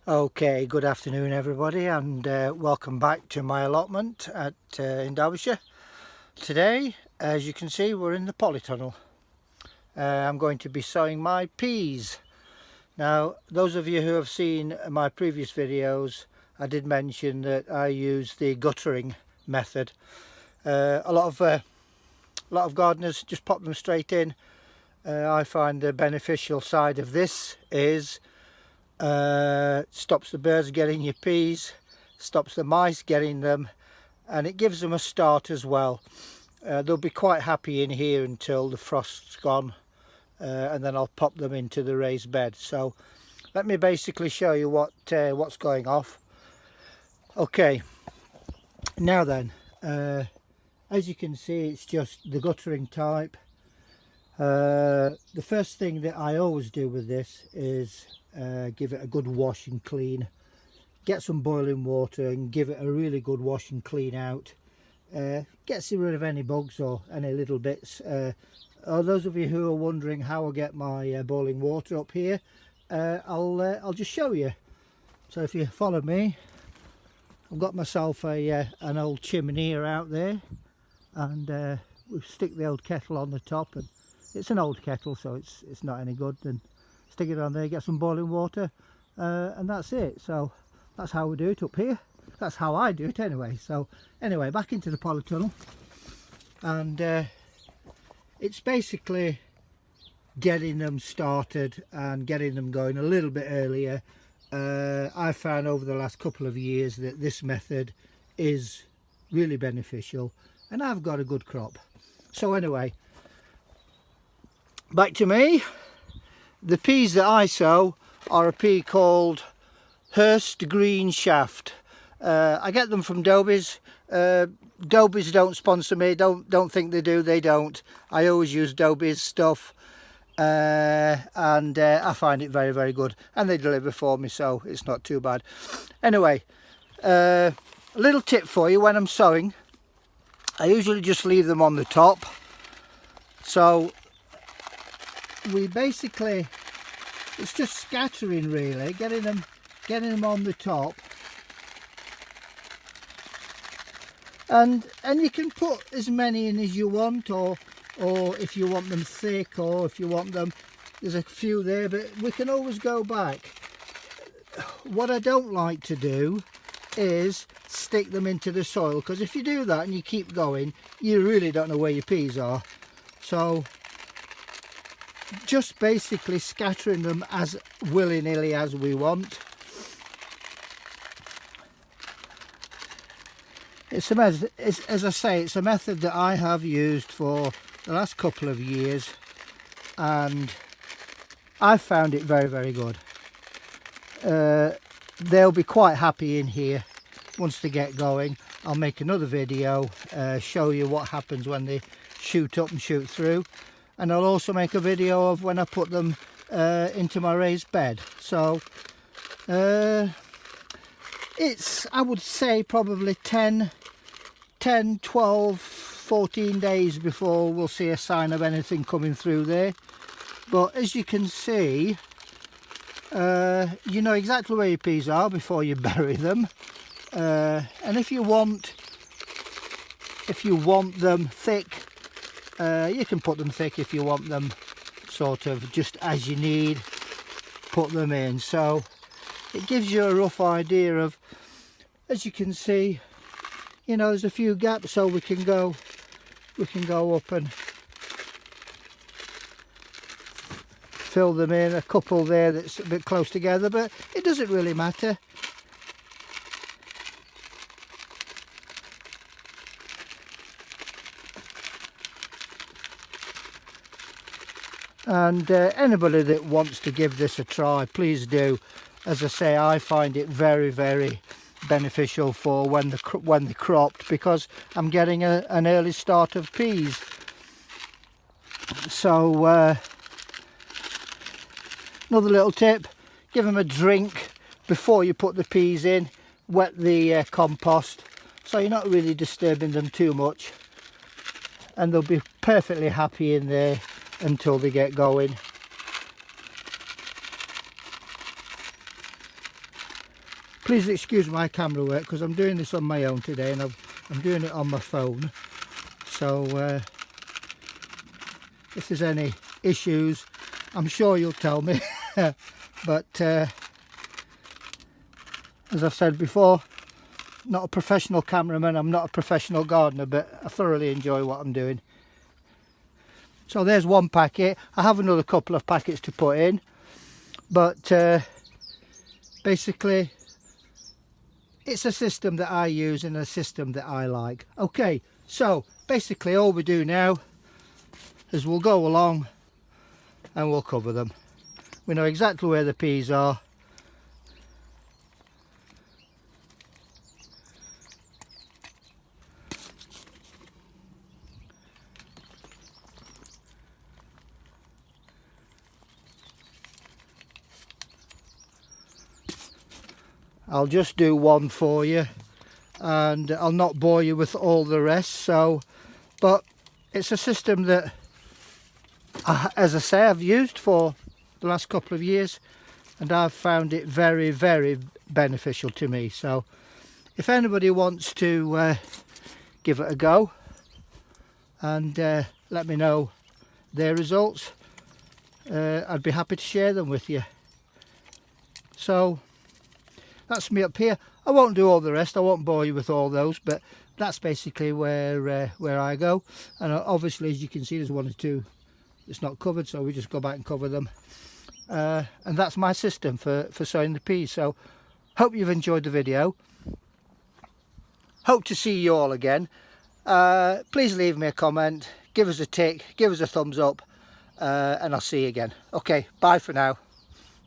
Okay, good afternoon everybody, and welcome back to my allotment in Derbyshire. Today, as you can see, we're in the polytunnel. I'm going to be sowing my peas. Now, those of you who have seen my previous videos, I did mention that I use the guttering method. A lot of gardeners just pop them straight in. I find the beneficial side of this is stops the birds getting your peas, stops the mice getting them, and it gives them a start as well. They'll be quite happy in here until the frost's gone, and then I'll pop them into the raised bed. So let me basically show you what's going off. Okay, now then, as you can see, it's just the guttering type. The first thing that I always do with this is give it a good wash and clean. Get some boiling water and give it a really good wash and clean out. Gets rid of any bugs or any little bits. Those of you who are wondering how I get my boiling water up here, I'll just show you. So if you follow me, I've got myself an old chimney out there, and we stick the old kettle on the top, and it's an old kettle, so it's not any good. And stick it on there, get some boiling water, and that's it. So that's how we do it up here. That's how I do it anyway. So anyway, back into the polytunnel, and it's basically getting them started and getting them going a little bit earlier. I found over the last couple of years that this method is really beneficial, and I've got a good crop. So anyway, back to me. The peas that I sow are a pea called Hurst Green Shaft. I get them from Dobys. Dobys don't sponsor me. Don't think they do. They don't. I always use Dobys stuff, and I find it very, very good. And they deliver for me, so it's not too bad. Anyway, a little tip for you: when I'm sowing, I usually just leave them on the top. So we basically, it's just scattering really, getting them on the top, and you can put as many in as you want, or if you want them thick, or if you want them, there's a few there, but we can always go back. What I don't like to do is stick them into the soil, because if you do that and you keep going, you really don't know where your peas are. So just basically scattering them as willy-nilly as we want. It's as I say, it's a method that I have used for the last couple of years, and I've found it very, very good. They'll be quite happy in here once they get going. I'll make another video, show you what happens when they shoot up and shoot through. And I'll also make a video of when I put them into my raised bed. So it's, I would say, probably 10, 12, 14 days before we'll see a sign of anything coming through there. But as you can see, you know exactly where your peas are before you bury them. And if you want them thick, you can put them thick. If you want them sort of just as you need, put them in. So it gives you a rough idea of, as you can see, you know, there's a few gaps, so we can go up and fill them in. A couple there that's a bit close together, but it doesn't really matter. And anybody that wants to give this a try, please do. As I say, I find it very, very beneficial for when they're cropped, because I'm getting an early start of peas. So another little tip: give them a drink before you put the peas in. Wet the compost, so you're not really disturbing them too much, and they'll be perfectly happy in there until they get going. Please excuse my camera work because I'm doing this on my own today, and I'm doing it on my phone. So if there's any issues, I'm sure you'll tell me. But as I've said before, not a professional cameraman, I'm not a professional gardener, but I thoroughly enjoy what I'm doing. So there's one packet. I have another couple of packets to put in, but basically it's a system that I use and a system that I like. Okay, so basically all we do now is we'll go along and we'll cover them. We know exactly where the peas are. I'll just do one for you, and I'll not bore you with all the rest. So, but it's a system that, as I say, I've used for the last couple of years, and I've found it very, very beneficial to me. So if anybody wants to give it a go and let me know their results, I'd be happy to share them with you. So that's me up here. I won't do all the rest, I won't bore you with all those, but that's basically where I go. And obviously, as you can see, there's one or two that's not covered, so we just go back and cover them. And that's my system for sowing the peas. So hope you've enjoyed the video. Hope to see you all again. Please leave me a comment, give us a tick, give us a thumbs up, and I'll see you again. Okay, bye for now.